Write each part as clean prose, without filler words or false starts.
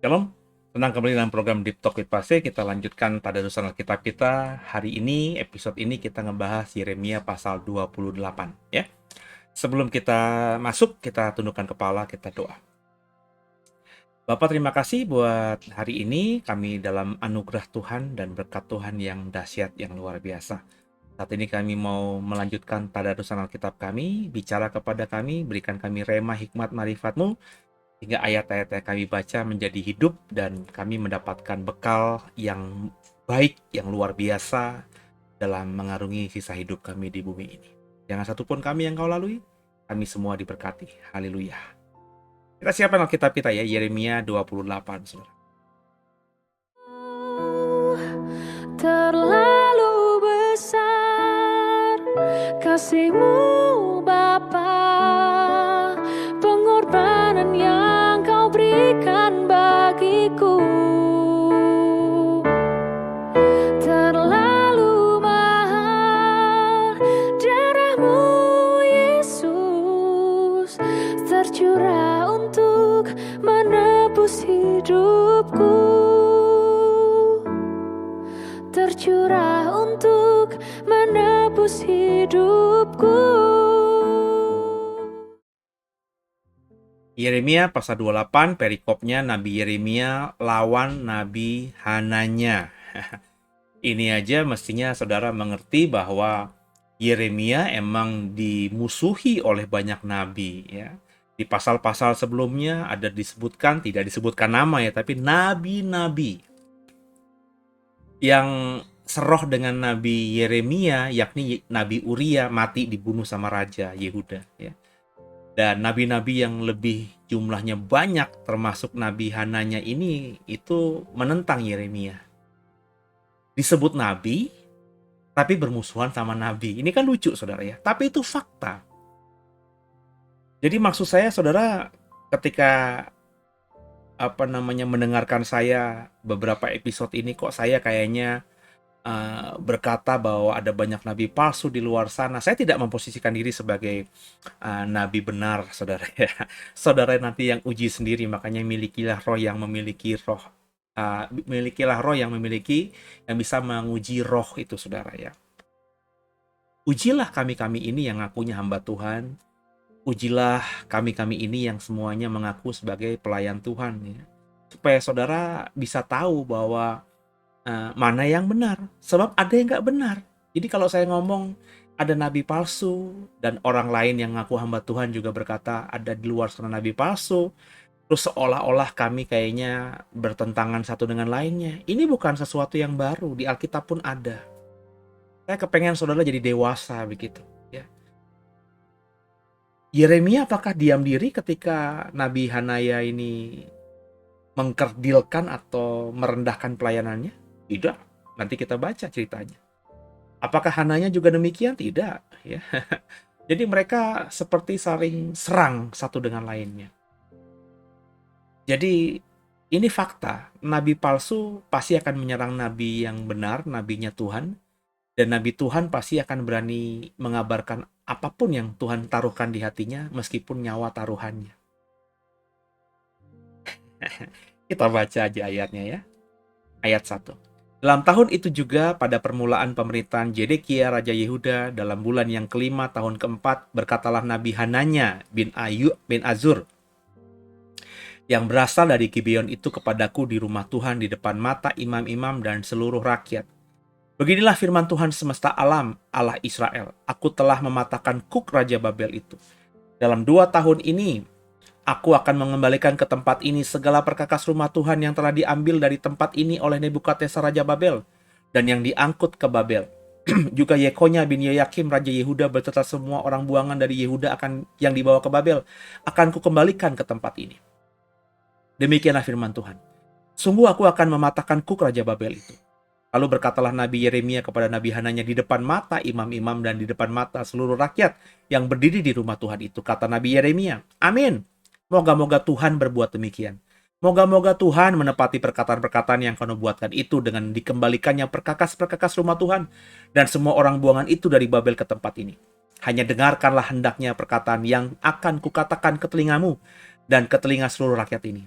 Shalom, senang kembali dalam program Deep Talk with Pastor. Kita lanjutkan tadarusan Alkitab kita. Hari ini, episode ini kita ngebahas Yeremia pasal 28 ya. Sebelum kita masuk, kita tundukkan kepala, kita doa. Bapak, terima kasih buat hari ini kami dalam anugerah Tuhan dan berkat Tuhan yang dahsyat, yang luar biasa. Saat ini kami mau melanjutkan tadarusan Alkitab kami, bicara kepada kami, berikan kami rema, hikmat, marifat-Mu, hingga ayat-ayat yang kami baca menjadi hidup dan kami mendapatkan bekal yang baik, yang luar biasa dalam mengarungi sisa hidup kami di bumi ini. Jangan satupun kami yang Kau lalui, kami semua diberkati. Haleluya. Kita siapkan Alkitab kita ya, Yeremia 28, saudara. Terlalu besar kasih-Mu Bapa, pengorbanan yang Kau berikan bagiku. Terlalu mahal darah-Mu Yesus tercurah untuk menebus hidupku, tercurah untuk menebus hidupku. Yeremia pasal 28, perikopnya Nabi Yeremia lawan Nabi Hananya. Ini aja mestinya saudara mengerti bahwa Yeremia emang dimusuhi oleh banyak nabi ya. Di pasal-pasal sebelumnya ada disebutkan, tidak disebutkan nama ya, tapi nabi-nabi yang seroh dengan Nabi Yeremia, yakni Nabi Uria mati dibunuh sama Raja Yehuda ya. Dan nabi-nabi yang lebih jumlahnya banyak termasuk Nabi Hananya ini itu menentang Yeremia. Disebut nabi, tapi bermusuhan sama nabi. Ini kan lucu saudara ya, tapi itu fakta. Jadi maksud saya saudara, ketika mendengarkan saya beberapa episode ini, kok saya kayaknya berkata bahwa ada banyak nabi palsu di luar sana. Saya tidak memposisikan diri sebagai nabi benar, saudara ya. Saudara nanti yang uji sendiri, makanya milikilah roh yang memiliki roh. Milikilah roh yang bisa menguji roh itu, saudara ya. Ujilah kami-kami ini yang ngakunya hamba Tuhan. Ujilah kami-kami ini yang semuanya mengaku sebagai pelayan Tuhan ya. Supaya saudara bisa tahu bahwa mana yang benar, sebab ada yang nggak benar. Jadi kalau saya ngomong ada nabi palsu dan orang lain yang ngaku hamba Tuhan juga berkata ada di luar sana nabi palsu, terus seolah-olah kami kayaknya bertentangan satu dengan lainnya. Ini bukan sesuatu yang baru, di Alkitab pun ada. Saya kepengen saudara jadi dewasa begitu ya. Yeremia apakah diam diri ketika Nabi Hanaya ini mengkerdilkan atau merendahkan pelayanannya? Tidak. Nanti kita baca ceritanya. Apakah Hananya juga demikian? Tidak. Ya. Jadi mereka seperti saling serang satu dengan lainnya. Jadi ini fakta. Nabi palsu pasti akan menyerang nabi yang benar, nabinya Tuhan. Dan nabi Tuhan pasti akan berani mengabarkan apapun yang Tuhan taruhkan di hatinya, meskipun nyawa taruhannya. Kita baca aja ayatnya ya. Ayat 1. Dalam tahun itu juga pada permulaan pemerintahan Zedekia Raja Yehuda dalam bulan yang kelima tahun keempat berkatalah Nabi Hananya bin Azur yang berasal dari Gibeon itu kepadaku di rumah Tuhan di depan mata imam-imam dan seluruh rakyat. Beginilah firman Tuhan semesta alam, Allah Israel. Aku telah mematahkan Kuk Raja Babel itu. Dalam 2 tahun ini, aku akan mengembalikan ke tempat ini segala perkakas rumah Tuhan yang telah diambil dari tempat ini oleh Nebukadnezar Raja Babel dan yang diangkut ke Babel. Juga Yekonya bin Yoyakim Raja Yehuda beserta semua orang buangan dari Yehuda yang dibawa ke Babel akan kukembalikan ke tempat ini. Demikianlah firman Tuhan. Sungguh aku akan mematahkan Kuk Raja Babel itu. Lalu berkatalah Nabi Yeremia kepada Nabi Hananya di depan mata imam-imam dan di depan mata seluruh rakyat yang berdiri di rumah Tuhan itu. Kata Nabi Yeremia, amin. Moga-moga Tuhan berbuat demikian. Moga-moga Tuhan menepati perkataan-perkataan yang kau buatkan itu dengan dikembalikannya perkakas-perkakas rumah Tuhan dan semua orang buangan itu dari Babel ke tempat ini. Hanya dengarkanlah hendaknya perkataan yang akan kukatakan ke telingamu dan ke telinga seluruh rakyat ini.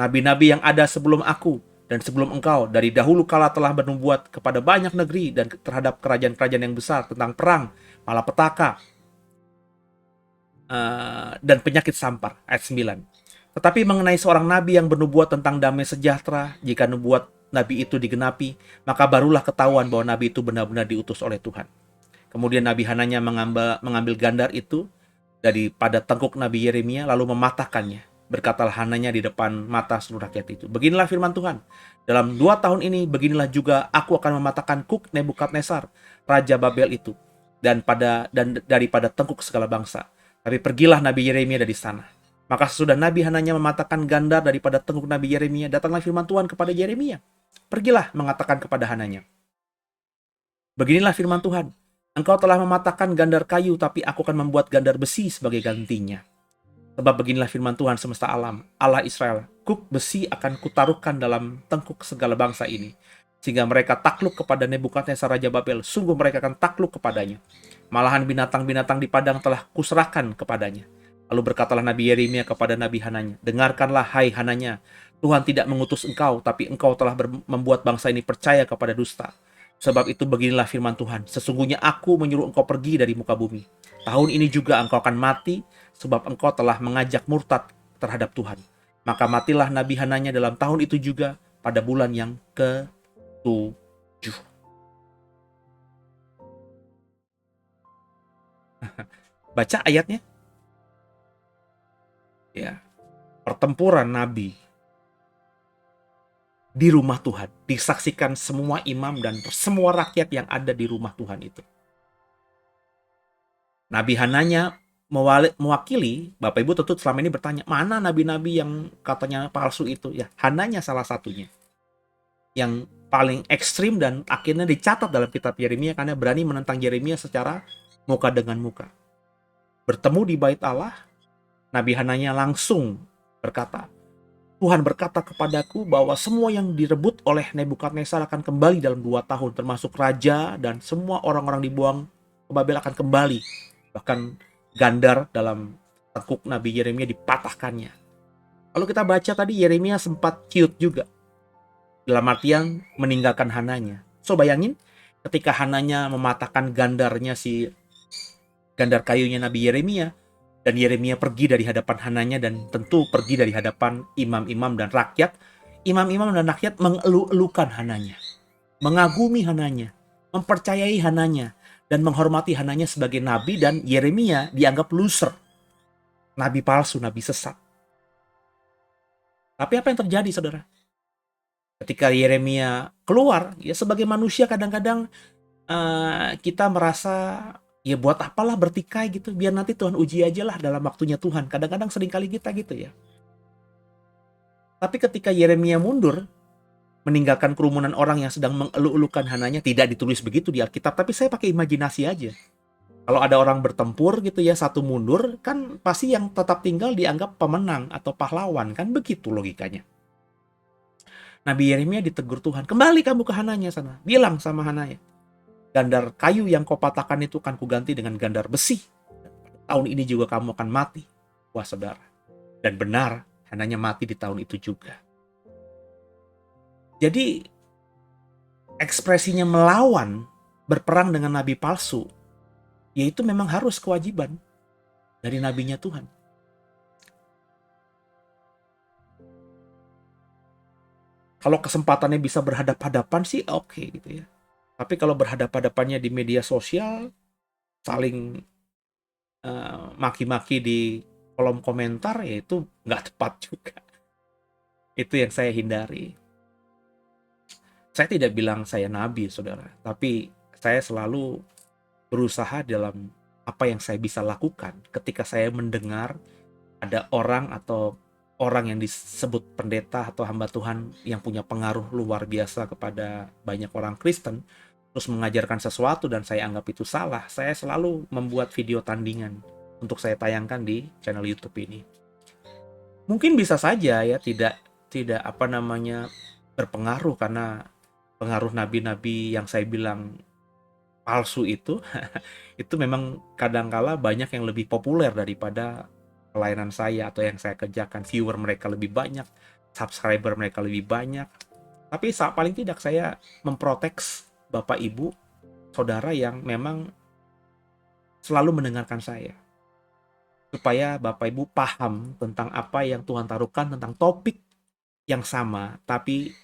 nabi-nabi yang ada sebelum aku dan sebelum engkau dari dahulu kala telah bernubuat kepada banyak negeri dan terhadap kerajaan-kerajaan yang besar tentang perang, malapetaka, dan penyakit sampar. Ayat 9. Tetapi mengenai seorang nabi yang bernubuat tentang damai sejahtera, jika nubuat nabi itu digenapi, maka barulah ketahuan bahwa nabi itu benar-benar diutus oleh Tuhan. Kemudian Nabi Hananya mengambil gandar itu daripada tengkuk Nabi Yeremia lalu mematahkannya. Berkatalah Hananya di depan mata seluruh rakyat itu, beginilah firman Tuhan, dalam 2 tahun ini beginilah juga aku akan mematahkan Kuk Nebukadnezar, Raja Babel itu, dan daripada tengkuk segala bangsa. Tapi pergilah Nabi Yeremia dari sana. Maka sesudah Nabi Hananya mematahkan gandar daripada tengkuk Nabi Yeremia, datanglah firman Tuhan kepada Yeremia. Pergilah mengatakan kepada Hananya, beginilah firman Tuhan, engkau telah mematahkan gandar kayu, tapi aku akan membuat gandar besi sebagai gantinya. Sebab beginilah firman Tuhan semesta alam, Allah Israel, kuk besi akan kutaruhkan dalam tengkuk segala bangsa ini, sehingga mereka takluk kepada Nebukadnezar Raja Babel. Sungguh mereka akan takluk kepadanya. Malahan binatang-binatang di padang telah kuserahkan kepadanya. Lalu berkatalah Nabi Yeremia kepada Nabi Hananya, dengarkanlah hai Hananya, Tuhan tidak mengutus engkau, tapi engkau telah membuat bangsa ini percaya kepada dusta. Sebab itu beginilah firman Tuhan, sesungguhnya aku menyuruh engkau pergi dari muka bumi. Tahun ini juga engkau akan mati, sebab engkau telah mengajak murtad terhadap Tuhan. Maka matilah Nabi Hananya dalam tahun itu juga, pada bulan yang ke-7. Baca ayatnya. Ya, pertempuran Nabi di rumah Tuhan, disaksikan semua imam dan semua rakyat yang ada di rumah Tuhan itu. Nabi Hananya mewakili, Bapak Ibu tentu selama ini bertanya, mana nabi-nabi yang katanya palsu itu? Ya, Hananya salah satunya. Yang paling ekstrim dan akhirnya dicatat dalam kitab Yeremia karena berani menentang Yeremia secara muka dengan muka. Bertemu di bait Allah, Nabi Hananya langsung berkata, Tuhan berkata kepadaku bahwa semua yang direbut oleh Nebukadnezar akan kembali dalam 2 tahun, termasuk raja dan semua orang-orang dibuang ke Babel akan kembali. Bahkan gandar dalam tengkuk Nabi Yeremia dipatahkannya. Kalau kita baca tadi, Yeremia sempat cute juga. Dalam artian meninggalkan Hananya. So bayangin, ketika Hananya mematahkan gandar kayunya Nabi Yeremia, dan Yeremia pergi dari hadapan Hananya dan tentu pergi dari hadapan imam-imam dan rakyat. Imam-imam dan rakyat mengeluh-elukan Hananya, mengagumi Hananya, mempercayai Hananya, dan menghormati Hananya sebagai nabi, dan Yeremia dianggap loser, nabi palsu, nabi sesat. Tapi apa yang terjadi, saudara? Ketika Yeremia keluar, ya sebagai manusia kadang-kadang kita merasa, ya buat apalah bertikai gitu, biar nanti Tuhan uji aja lah dalam waktunya Tuhan. Kadang-kadang seringkali kita gitu ya. Tapi ketika Yeremia mundur, meninggalkan kerumunan orang yang sedang mengeluh-elukan Hananya, tidak ditulis begitu di Alkitab, tapi saya pakai imajinasi aja. Kalau ada orang bertempur gitu ya, satu mundur, kan pasti yang tetap tinggal dianggap pemenang atau pahlawan, kan begitu logikanya. Nabi Yeremia ditegur Tuhan, kembali kamu ke Hananya sana, bilang sama Hananya, gandar kayu yang kau patahkan itu akan kuganti dengan gandar besi. Tahun ini juga kamu akan mati. Wah saudara. Dan benar, Hananya mati di tahun itu juga. Jadi, ekspresinya melawan, berperang dengan nabi palsu, yaitu memang harus kewajiban dari nabinya Tuhan. Kalau kesempatannya bisa berhadapan-hadapan sih oke gitu ya. Tapi kalau berhadapan-hadapannya di media sosial, saling maki-maki di kolom komentar, ya itu nggak tepat juga. Itu yang saya hindari. Saya tidak bilang saya nabi, saudara. Tapi saya selalu berusaha dalam apa yang saya bisa lakukan ketika saya mendengar ada orang atau orang yang disebut pendeta atau hamba Tuhan yang punya pengaruh luar biasa kepada banyak orang Kristen, terus mengajarkan sesuatu dan saya anggap itu salah, saya selalu membuat video tandingan untuk saya tayangkan di channel YouTube ini. Mungkin bisa saja ya tidak berpengaruh, karena pengaruh nabi-nabi yang saya bilang palsu itu itu memang kadangkala banyak yang lebih populer daripada pelayanan saya atau yang saya kerjakan, viewer mereka lebih banyak, subscriber mereka lebih banyak. Tapi paling tidak saya memprotek Bapak Ibu, Saudara yang memang selalu mendengarkan saya. Supaya Bapak Ibu paham tentang apa yang Tuhan taruhkan tentang topik yang sama, tapi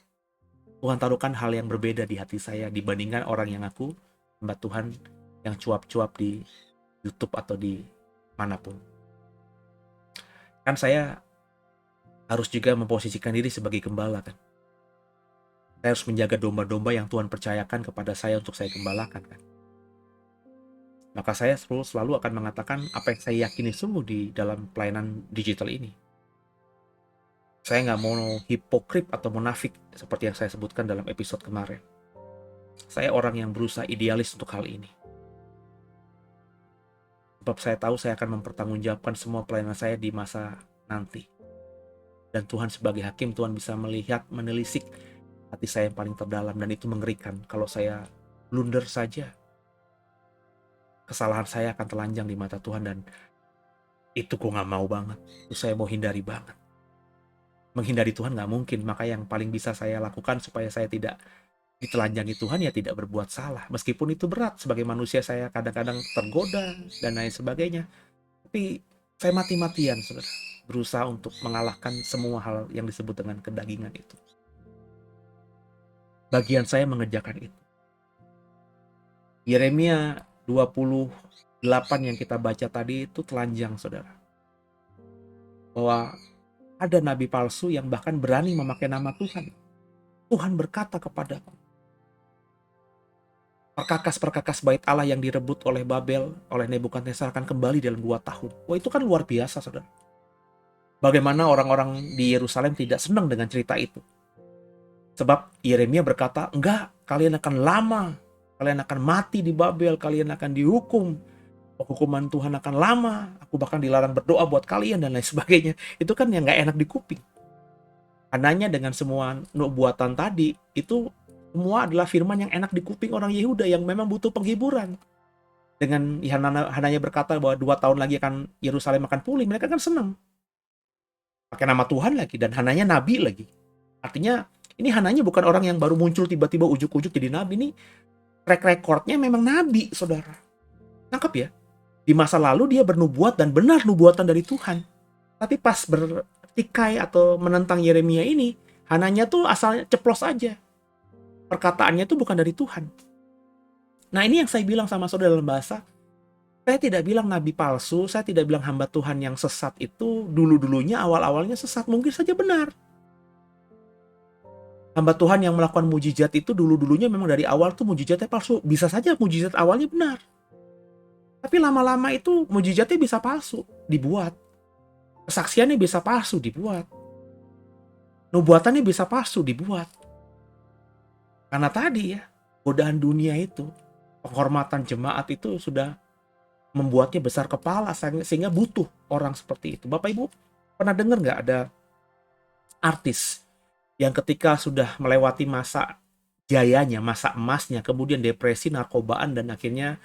Tuhan taruhkan hal yang berbeda di hati saya dibandingkan orang yang aku, hamba Tuhan, yang cuap-cuap di YouTube atau di manapun. Kan saya harus juga memposisikan diri sebagai gembala kan. Saya harus menjaga domba-domba yang Tuhan percayakan kepada saya untuk saya gembalakan kan. Maka saya selalu akan mengatakan apa yang saya yakini sungguh di dalam pelayanan digital ini. Saya nggak mau hipokrit atau munafik seperti yang saya sebutkan dalam episode kemarin. Saya orang yang berusaha idealis untuk hal ini. Sebab saya tahu saya akan mempertanggungjawabkan semua pelayanan saya di masa nanti. Dan Tuhan sebagai hakim, Tuhan bisa melihat, menelisik hati saya yang paling terdalam. Dan itu mengerikan. Kalau saya blunder saja, kesalahan saya akan telanjang di mata Tuhan. Dan itu gue gak mau banget. Itu saya mau hindari banget. Menghindari Tuhan gak mungkin. Maka yang paling bisa saya lakukan supaya saya tidak ditelanjangi Tuhan, ya tidak berbuat salah. Meskipun itu berat. Sebagai manusia saya kadang-kadang tergoda dan lain sebagainya. Tapi saya mati-matian, saudara, berusaha untuk mengalahkan semua hal yang disebut dengan kedagingan itu. Bagian saya mengerjakan itu. Yeremia 28 yang kita baca tadi itu telanjang, saudara. Bahwa ada nabi palsu yang bahkan berani memakai nama Tuhan. Tuhan berkata kepadaku, perkakas-perkakas bait Allah yang direbut oleh Babel, oleh Nebukadnezar akan kembali dalam 2 tahun. Wah, itu kan luar biasa, saudara. Bagaimana orang-orang di Yerusalem tidak senang dengan cerita itu. Sebab Yeremia berkata, enggak, kalian akan lama. Kalian akan mati di Babel, kalian akan dihukum. Hukuman Tuhan akan lama. Aku bahkan dilarang berdoa buat kalian dan lain sebagainya. Itu kan yang gak enak di kuping. Ananya dengan semua nubuatan tadi, itu semua adalah firman yang enak di kuping orang Yehuda yang memang butuh penghiburan. Dengan Hananya berkata bahwa 2 tahun lagi akan Yerusalem akan pulih, mereka kan senang. Pakai nama Tuhan lagi, dan Hananya nabi lagi. Artinya ini Hananya bukan orang yang baru muncul tiba-tiba ujuk-ujuk jadi nabi. Ini track recordnya memang nabi, saudara. Nangkep ya? Di masa lalu dia bernubuat dan benar nubuatan dari Tuhan. Tapi pas bertikai atau menentang Yeremia ini, Hananya tuh asalnya ceplos aja. Perkataannya tuh bukan dari Tuhan. Nah, ini yang saya bilang sama saudara dalam bahasa. Saya tidak bilang nabi palsu, saya tidak bilang hamba Tuhan yang sesat itu dulu-dulunya awal-awalnya sesat. Mungkin saja benar. Hamba Tuhan yang melakukan mujizat itu dulu-dulunya memang dari awal tuh mujizatnya palsu. Bisa saja mujizat awalnya benar. Tapi lama-lama itu mujizatnya bisa palsu, dibuat. Kesaksiannya bisa palsu, dibuat. Nubuatannya bisa palsu, dibuat. Karena tadi ya, godaan dunia itu, penghormatan jemaat itu sudah membuatnya besar kepala sehingga butuh orang seperti itu. Bapak Ibu pernah dengar nggak ada artis yang ketika sudah melewati masa jayanya, masa emasnya, kemudian depresi, narkobaan, dan akhirnya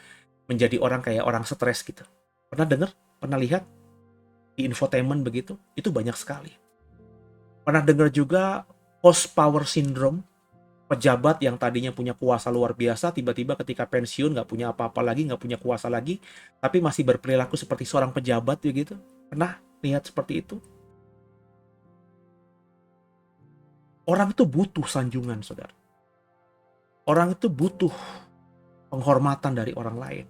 menjadi orang kayak orang stres gitu. Pernah dengar? Pernah lihat? Di infotainment begitu? Itu banyak sekali. Pernah dengar juga post power syndrome? Pejabat yang tadinya punya kuasa luar biasa, tiba-tiba ketika pensiun nggak punya apa-apa lagi, nggak punya kuasa lagi, tapi masih berperilaku seperti seorang pejabat begitu. Pernah lihat seperti itu? Orang itu butuh sanjungan, saudara. Orang itu butuh penghormatan dari orang lain.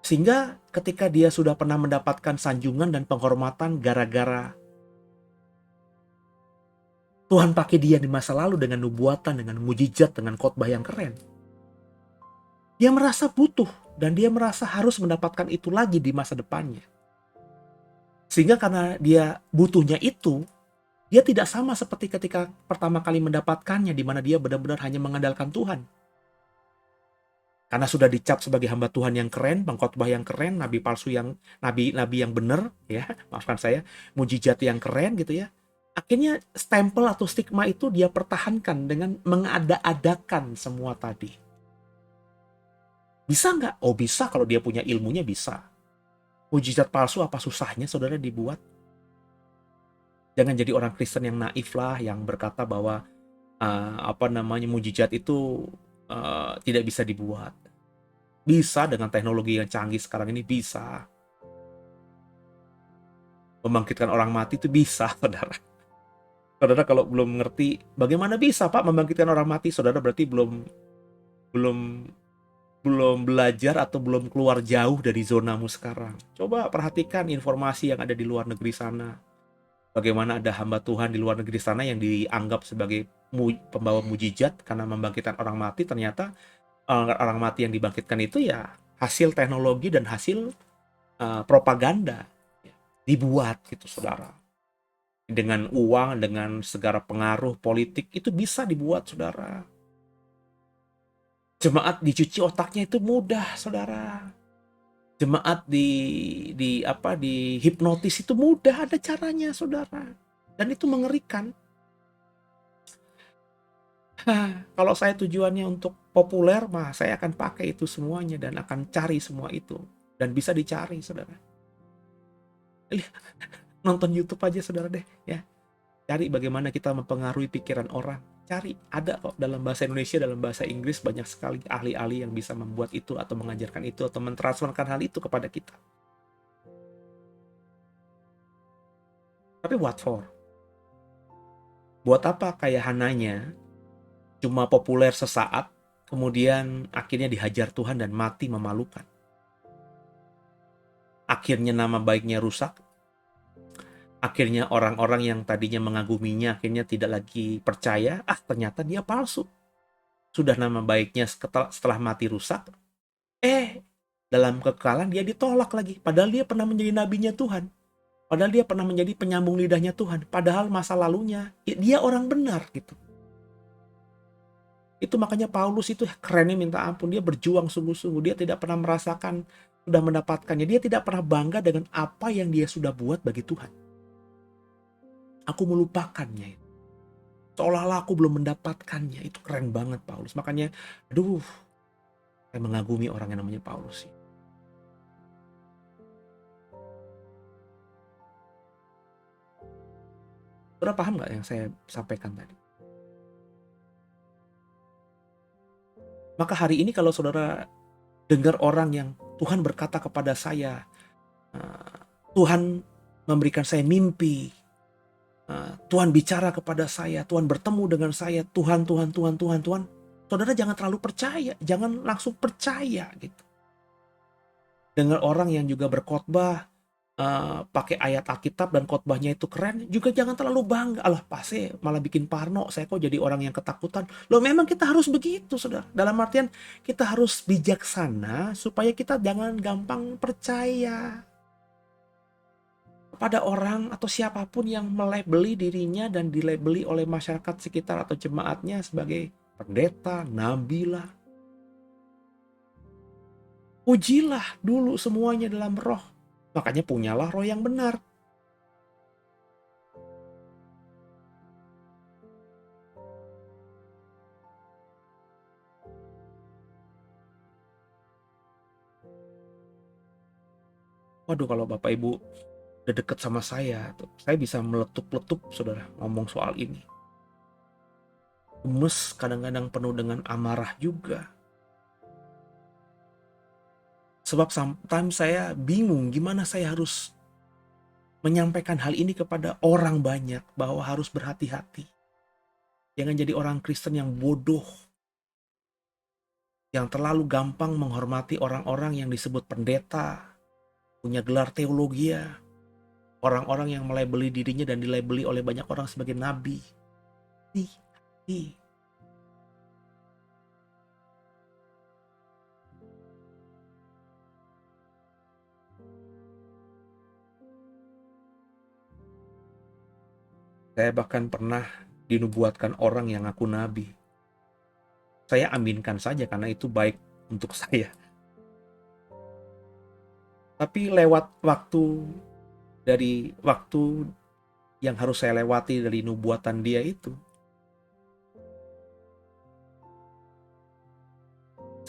Sehingga ketika dia sudah pernah mendapatkan sanjungan dan penghormatan gara-gara Tuhan pakai dia di masa lalu dengan nubuatan, dengan mujizat, dengan khotbah yang keren, dia merasa butuh dan dia merasa harus mendapatkan itu lagi di masa depannya. Sehingga karena dia butuhnya itu, dia tidak sama seperti ketika pertama kali mendapatkannya, di mana dia benar-benar hanya mengandalkan Tuhan. Karena sudah dicap sebagai hamba Tuhan yang keren, pengkhotbah yang keren, nabi palsu yang nabi yang benar, ya, maafkan saya, mujizat yang keren gitu ya. Akhirnya stempel atau stigma itu dia pertahankan dengan mengada-adakan semua tadi. Bisa nggak? Oh bisa, kalau dia punya ilmunya bisa. Mujizat palsu apa susahnya saudara dibuat? Jangan jadi orang Kristen yang naif lah, yang berkata bahwa mujizat itu tidak bisa dibuat. Bisa dengan teknologi yang canggih sekarang ini, bisa. Membangkitkan orang mati itu bisa, saudara. Saudara kalau belum ngerti bagaimana bisa Pak membangkitkan orang mati, saudara berarti belum belum belajar atau belum keluar jauh dari zonamu sekarang. Coba perhatikan informasi yang ada di luar negeri sana. Bagaimana ada hamba Tuhan di luar negeri sana yang dianggap sebagai pembawa mujizat karena membangkitkan orang mati. Ternyata orang mati yang dibangkitkan itu ya hasil teknologi dan hasil propaganda, dibuat gitu, saudara. Dengan uang, dengan segala pengaruh politik, itu bisa dibuat, saudara. Jemaat dicuci otaknya itu mudah, saudara. Jemaat di hipnotis itu mudah, ada caranya, saudara. Dan itu mengerikan. Kalau saya tujuannya untuk populer, mah saya akan pakai itu semuanya dan akan cari semua itu. Dan bisa dicari, saudara. Nonton YouTube aja, saudara deh, ya. Cari bagaimana kita mempengaruhi pikiran orang. Cari, ada kok dalam bahasa Indonesia, dalam bahasa Inggris banyak sekali ahli-ahli yang bisa membuat itu atau mengajarkan itu atau mentransferkan hal itu kepada kita. Tapi what for? Buat apa kayak Hananya cuma populer sesaat, kemudian akhirnya dihajar Tuhan dan mati memalukan. Akhirnya nama baiknya rusak. Akhirnya orang-orang yang tadinya mengaguminya akhirnya tidak lagi percaya, ternyata dia palsu. Sudah nama baiknya setelah mati rusak, dalam kekekalan dia ditolak lagi. Padahal dia pernah menjadi nabinya Tuhan. Padahal dia pernah menjadi penyambung lidahnya Tuhan. Padahal masa lalunya, dia orang benar gitu. Itu makanya Paulus itu kerennya minta ampun. Dia berjuang sungguh-sungguh. Dia tidak pernah merasakan, sudah mendapatkannya. Dia tidak pernah bangga dengan apa yang dia sudah buat bagi Tuhan. Aku melupakannya. Seolah-olah aku belum mendapatkannya. Itu keren banget Paulus. Makanya, saya mengagumi orang yang namanya Paulus sih. Saudara paham nggak yang saya sampaikan tadi? Maka hari ini kalau saudara dengar orang yang Tuhan berkata kepada saya, Tuhan memberikan saya mimpi, Tuhan bicara kepada saya, Tuhan bertemu dengan saya, Tuhan, saudara jangan terlalu percaya, jangan langsung percaya gitu. Dengar orang yang juga berkhotbah, pakai ayat Alkitab dan khotbahnya itu keren, juga jangan terlalu bangga. Allah pasti malah bikin parno, saya kok jadi orang yang ketakutan. Loh memang kita harus begitu, saudara. Dalam artian kita harus bijaksana supaya kita jangan gampang percaya pada orang atau siapapun yang melabeli dirinya dan dilabeli oleh masyarakat sekitar atau jemaatnya sebagai pendeta, nabi lah. Ujilah dulu semuanya dalam roh. Makanya punyalah roh yang benar. Waduh, kalau Bapak Ibu udah deket sama saya bisa meletup-letup, saudara, ngomong soal ini. Gemes, kadang-kadang penuh dengan amarah juga. Sebab sometimes saya bingung gimana saya harus menyampaikan hal ini kepada orang banyak, bahwa harus berhati-hati. Jangan jadi orang Kristen yang bodoh, yang terlalu gampang menghormati orang-orang yang disebut pendeta, punya gelar teologi, orang-orang yang melabeli dirinya dan dilabeli oleh banyak orang sebagai nabi. Saya bahkan pernah dinubuatkan orang yang ngaku nabi. Saya aminkan saja karena itu baik untuk saya. Tapi lewat dari waktu yang harus saya lewati dari nubuatan dia itu,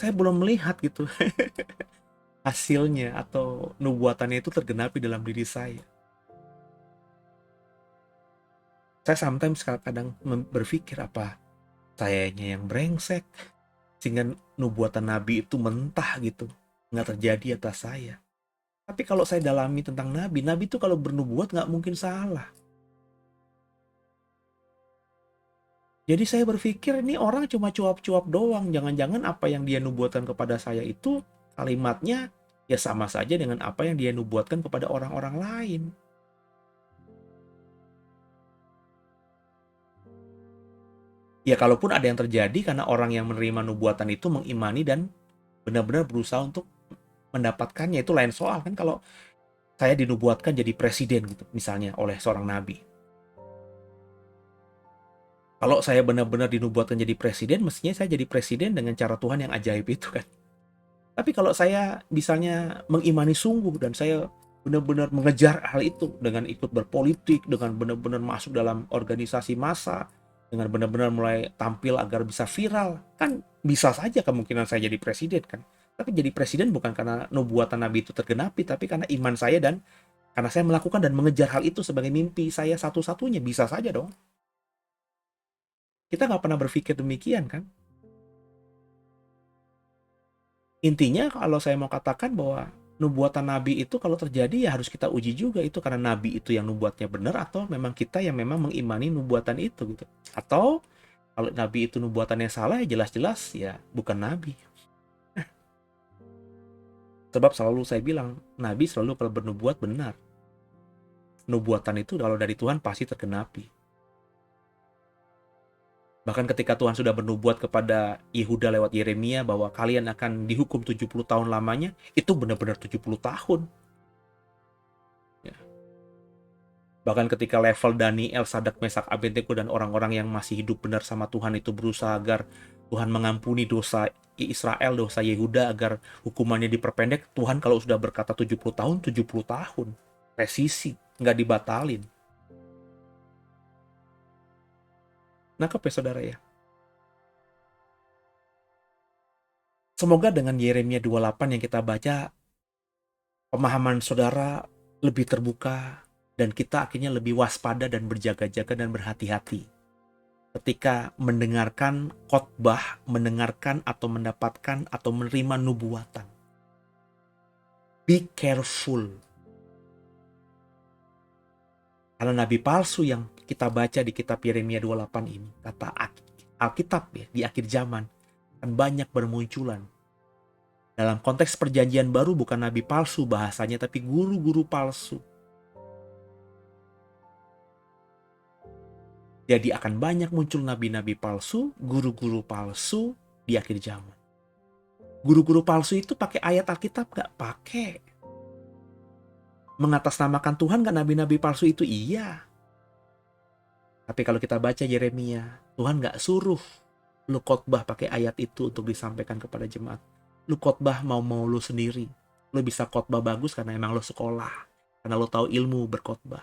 saya belum melihat gitu hasilnya atau nubuatannya itu tergenapi dalam diri saya. Saya sometimes kadang berpikir apa sayanya yang brengsek sehingga nubuatan nabi itu mentah gitu, nggak terjadi atas saya. Tapi kalau saya dalami tentang nabi, nabi itu kalau bernubuat nggak mungkin salah. Jadi saya berpikir ini orang cuma cuap-cuap doang. Jangan-jangan apa yang dia nubuatkan kepada saya itu kalimatnya ya sama saja dengan apa yang dia nubuatkan kepada orang-orang lain. Ya kalaupun ada yang terjadi karena orang yang menerima nubuatan itu mengimani dan benar-benar berusaha untuk mendapatkannya, itu lain soal kan. Kalau saya dinubuatkan jadi presiden gitu misalnya oleh seorang nabi. Kalau saya benar-benar dinubuatkan jadi presiden, mestinya saya jadi presiden dengan cara Tuhan yang ajaib itu kan. Tapi kalau saya misalnya mengimani sungguh dan saya benar-benar mengejar hal itu dengan ikut berpolitik, dengan benar-benar masuk dalam organisasi massa, dengan benar-benar mulai tampil agar bisa viral, kan bisa saja kemungkinan saya jadi presiden kan. Tapi jadi presiden bukan karena nubuatan nabi itu tergenapi, tapi karena iman saya dan karena saya melakukan dan mengejar hal itu sebagai mimpi saya satu-satunya, bisa saja dong. Kita nggak pernah berpikir demikian kan. Intinya kalau saya mau katakan bahwa nubuatan nabi itu kalau terjadi ya harus kita uji juga itu karena nabi itu yang nubuatnya benar atau memang kita yang memang mengimani nubuatan itu gitu. Atau kalau nabi itu nubuatannya salah ya jelas-jelas ya bukan nabi. Sebab selalu saya bilang, nabi selalu kalau bernubuat benar. Nubuatan itu kalau dari Tuhan pasti tergenapi. Bahkan ketika Tuhan sudah bernubuat kepada Yehuda lewat Yeremia bahwa kalian akan dihukum 70 tahun lamanya, itu benar-benar 70 tahun. Ya. Bahkan ketika level Daniel, Sadak, Mesak, Abednego dan orang-orang yang masih hidup benar sama Tuhan itu berusaha agar Tuhan mengampuni dosa Israel, dosa Yehuda agar hukumannya diperpendek, Tuhan kalau sudah berkata 70 tahun, 70 tahun. Presisi, nggak dibatalin. Nangkep ya saudara ya? Semoga dengan Yeremia 28 yang kita baca, pemahaman saudara lebih terbuka dan kita akhirnya lebih waspada dan berjaga-jaga dan berhati-hati ketika mendengarkan khotbah, mendengarkan atau mendapatkan atau menerima nubuatan. Be careful. Karena nabi palsu yang kita baca di kitab Yeremia 28 ini, kata Alkitab ya, di akhir zaman akan banyak bermunculan. Dalam konteks perjanjian baru bukan nabi palsu bahasanya, tapi guru-guru palsu. Jadi akan banyak muncul nabi-nabi palsu, guru-guru palsu di akhir zaman. Guru-guru palsu itu pakai ayat Alkitab gak? Pakai. Mengatasnamakan Tuhan gak nabi-nabi palsu itu? Iya. Tapi kalau kita baca Yeremia, Tuhan gak suruh lu khotbah pakai ayat itu untuk disampaikan kepada jemaat. Lu khotbah mau lu sendiri. Lu bisa khotbah bagus karena emang lu sekolah. Karena lu tahu ilmu berkhotbah.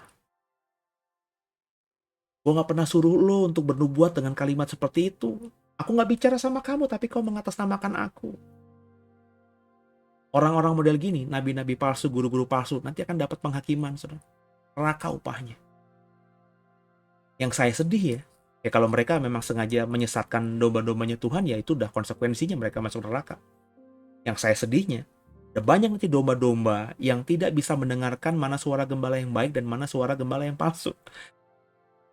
Gue gak pernah suruh lu untuk bernubuat dengan kalimat seperti itu. Aku gak bicara sama kamu, tapi kau mengatasnamakan aku. Orang-orang model gini, nabi-nabi palsu, guru-guru palsu, nanti akan dapat penghakiman, saudara. Neraka upahnya. Yang saya sedih ya kalau mereka memang sengaja menyesatkan domba-dombanya Tuhan, ya itu udah konsekuensinya mereka masuk neraka. Yang saya sedihnya, ada banyak nanti domba-domba yang tidak bisa mendengarkan mana suara gembala yang baik dan mana suara gembala yang palsu.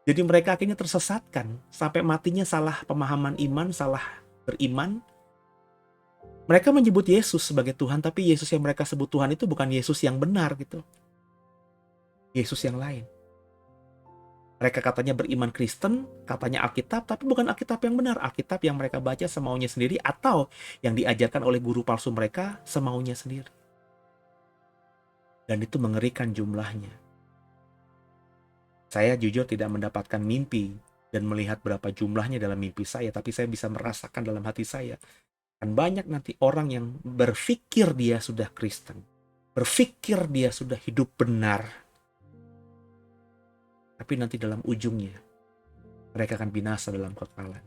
Jadi mereka akhirnya tersesatkan, sampai matinya salah pemahaman iman, salah beriman. Mereka menyebut Yesus sebagai Tuhan, tapi Yesus yang mereka sebut Tuhan itu bukan Yesus yang benar gitu. Yesus yang lain. Mereka katanya beriman Kristen, katanya Alkitab, tapi bukan Alkitab yang benar. Alkitab yang mereka baca semaunya sendiri atau yang diajarkan oleh guru palsu mereka semaunya sendiri. Dan itu mengerikan jumlahnya. Saya jujur tidak mendapatkan mimpi dan melihat berapa jumlahnya dalam mimpi saya, tapi saya bisa merasakan dalam hati saya. Dan banyak nanti orang yang berpikir dia sudah Kristen, berpikir dia sudah hidup benar, tapi nanti dalam ujungnya mereka akan binasa dalam kekekalan.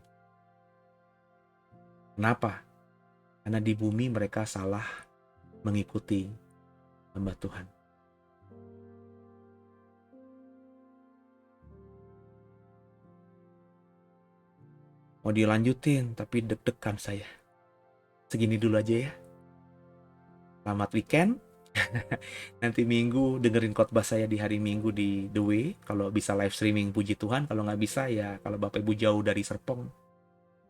Kenapa? Karena di bumi mereka salah mengikuti hamba Tuhan. Mau dilanjutin, tapi deg-degan saya. Segini dulu aja ya. Selamat weekend. Nanti Minggu dengerin khotbah saya di hari Minggu di The Way. Kalau bisa live streaming, puji Tuhan. Kalau nggak bisa ya, kalau Bapak Ibu jauh dari Serpong,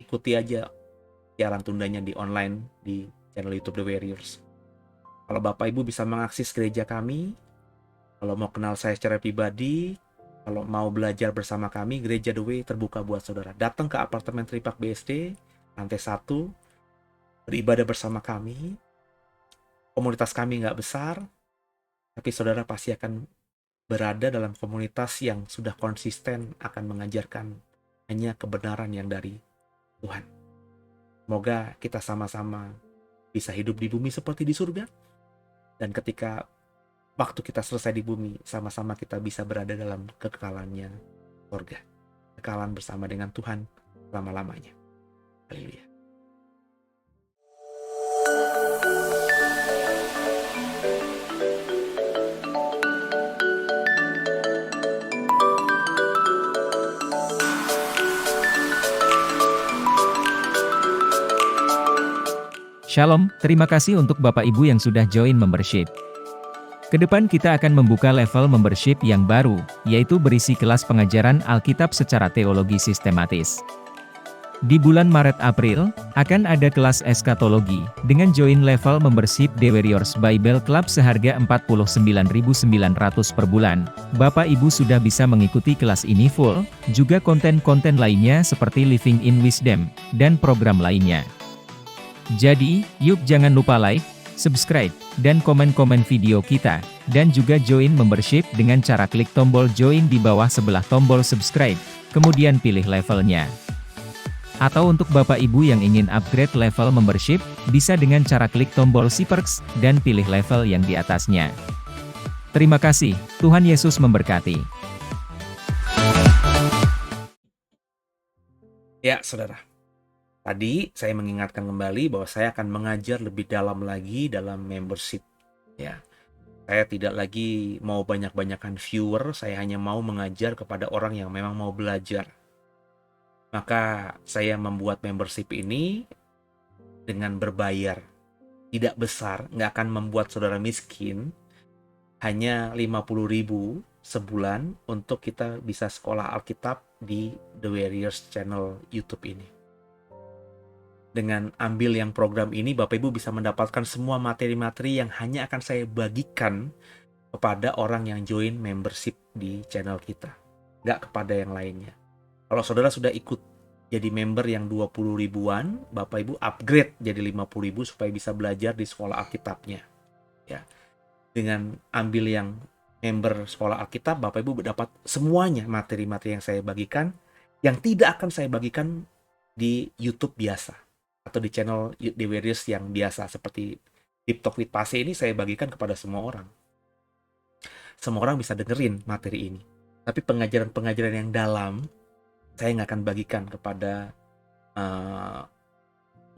ikuti aja siaran tundanya di online di channel YouTube The Warriors. Kalau Bapak Ibu bisa mengakses gereja kami, kalau mau kenal saya secara pribadi, kalau mau belajar bersama kami, Gereja The Way terbuka buat saudara. Datang ke apartemen Tripak BSD, lantai 1, beribadah bersama kami. Komunitas kami nggak besar, tapi saudara pasti akan berada dalam komunitas yang sudah konsisten akan mengajarkan hanya kebenaran yang dari Tuhan. Semoga kita sama-sama bisa hidup di bumi seperti di surga. Dan ketika waktu kita selesai di bumi, sama-sama kita bisa berada dalam kekekalannya surga. Kekekalan bersama dengan Tuhan selama-lamanya. Haleluya. Shalom, terima kasih untuk Bapak Ibu yang sudah join membership. Kedepan kita akan membuka level membership yang baru, yaitu berisi kelas pengajaran Alkitab secara teologi sistematis. Di bulan Maret-April, akan ada kelas eskatologi, dengan join level membership The Warriors Bible Club seharga 49.900 per bulan. Bapak Ibu sudah bisa mengikuti kelas ini full, juga konten-konten lainnya seperti Living in Wisdom, dan program lainnya. Jadi, yuk jangan lupa like, subscribe, dan komen-komen video kita, dan juga join membership dengan cara klik tombol join di bawah sebelah tombol subscribe, kemudian pilih levelnya. Atau untuk Bapak Ibu yang ingin upgrade level membership, bisa dengan cara klik tombol si perks, dan pilih level yang di atasnya. Terima kasih, Tuhan Yesus memberkati. Ya, saudara. Tadi saya mengingatkan kembali bahwa saya akan mengajar lebih dalam lagi dalam membership. Ya, saya tidak lagi mau banyak-banyakan viewer, saya hanya mau mengajar kepada orang yang memang mau belajar. Maka saya membuat membership ini dengan berbayar. Tidak besar, nggak akan membuat saudara miskin. Hanya 50.000 sebulan untuk kita bisa sekolah Alkitab di The Warriors channel YouTube ini. Dengan ambil yang program ini, Bapak Ibu bisa mendapatkan semua materi-materi yang hanya akan saya bagikan kepada orang yang join membership di channel kita. Nggak kepada yang lainnya. Kalau saudara sudah ikut jadi member yang 20 ribuan, Bapak Ibu upgrade jadi 50 ribu supaya bisa belajar di sekolah Alkitabnya. Ya. Dengan ambil yang member sekolah Alkitab, Bapak Ibu dapat semuanya materi-materi yang saya bagikan, yang tidak akan saya bagikan di YouTube biasa. Atau di channel The Warriors yang biasa seperti Deep Talk with Pase ini saya bagikan kepada semua orang. Semua orang bisa dengerin materi ini. Tapi pengajaran-pengajaran yang dalam saya nggak akan bagikan kepada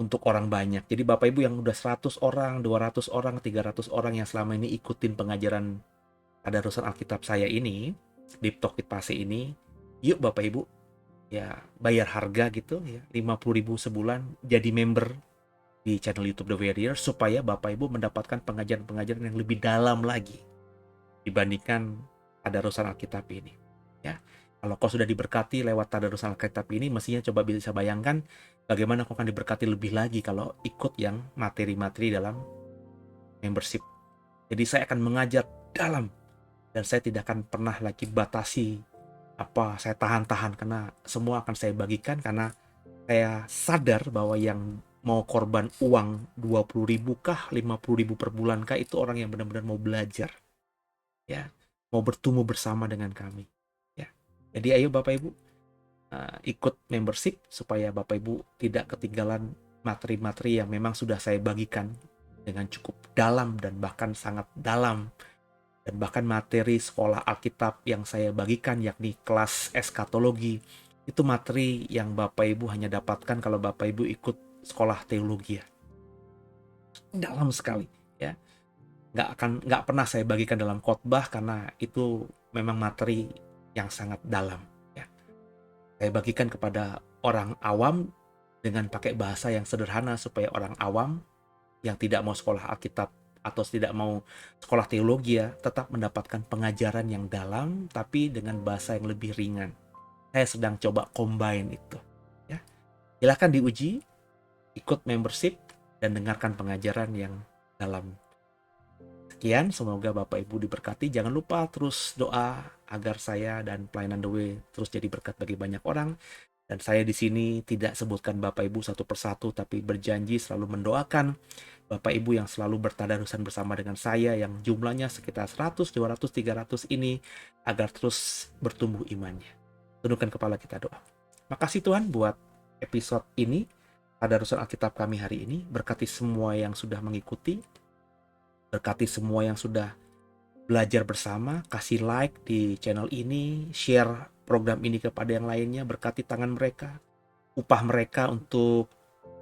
untuk orang banyak. Jadi Bapak Ibu yang udah 100 orang, 200 orang, 300 orang yang selama ini ikutin pengajaran tadarusan Alkitab saya ini, Deep Talk with Pase ini, yuk Bapak Ibu ya bayar harga gitu ya 50.000 sebulan jadi member di channel YouTube The Warrior supaya Bapak Ibu mendapatkan pengajaran-pengajaran yang lebih dalam lagi dibandingkan tadarusan Alkitab ini ya. Kalau kau sudah diberkati lewat tadarusan Alkitab ini, mestinya coba bisa bayangkan bagaimana kau akan diberkati lebih lagi kalau ikut yang materi-materi dalam membership. Jadi saya akan mengajar dalam dan saya tidak akan pernah lagi batasi saya tahan-tahan karena semua akan saya bagikan karena saya sadar bahwa yang mau korban uang 20.000 kah 50.000 per bulan kah itu orang yang benar-benar mau belajar ya, mau bertumbuh bersama dengan kami ya. Jadi ayo Bapak Ibu ikut membership supaya Bapak Ibu tidak ketinggalan materi-materi yang memang sudah saya bagikan dengan cukup dalam dan bahkan sangat dalam. Dan bahkan materi sekolah Alkitab yang saya bagikan yakni kelas eskatologi itu materi yang Bapak Ibu hanya dapatkan kalau Bapak Ibu ikut sekolah teologi ya. Dalam sekali ya. Nggak pernah saya bagikan dalam khotbah karena itu memang materi yang sangat dalam ya. Saya bagikan kepada orang awam dengan pakai bahasa yang sederhana supaya orang awam yang tidak mau sekolah Alkitab atau tidak mau sekolah teologi ya, tetap mendapatkan pengajaran yang dalam tapi dengan bahasa yang lebih ringan. Saya sedang coba combine itu. Ya, silahkan diuji, ikut membership dan dengarkan pengajaran yang dalam. Sekian, semoga Bapak Ibu diberkati. Jangan lupa terus doa agar saya dan pelayanan The Way terus jadi berkat bagi banyak orang. Dan saya di sini tidak sebutkan Bapak Ibu satu persatu, tapi berjanji selalu mendoakan Bapak Ibu yang selalu bertadarusan bersama dengan saya yang jumlahnya sekitar 100, 200, 300 ini agar terus bertumbuh imannya. Tundukkan kepala kita doa. Makasih Tuhan buat episode ini, tadarusan Alkitab kami hari ini. Berkati semua yang sudah mengikuti, berkati semua yang sudah belajar bersama, kasih like di channel ini, share program ini kepada yang lainnya, berkati tangan mereka, upah mereka untuk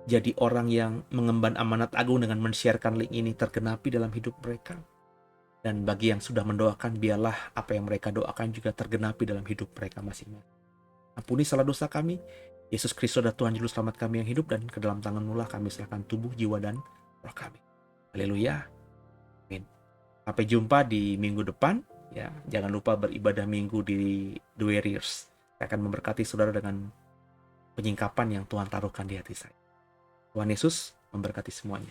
jadi orang yang mengemban amanat agung dengan men-sharekan link ini tergenapi dalam hidup mereka. Dan bagi yang sudah mendoakan, biarlah apa yang mereka doakan juga tergenapi dalam hidup mereka masing-masing. Ampuni salah dosa kami, Yesus Kristus adalah Tuhan Juru Selamat kami yang hidup, dan ke dalam tangan-Mu lah kami serahkan tubuh, jiwa, dan roh kami. Haleluya. Amin. Sampai jumpa di minggu depan. Ya, jangan lupa beribadah minggu di The Warriors. Saya akan memberkati saudara dengan penyingkapan yang Tuhan taruhkan di hati saya. Tuhan Yesus memberkati semuanya.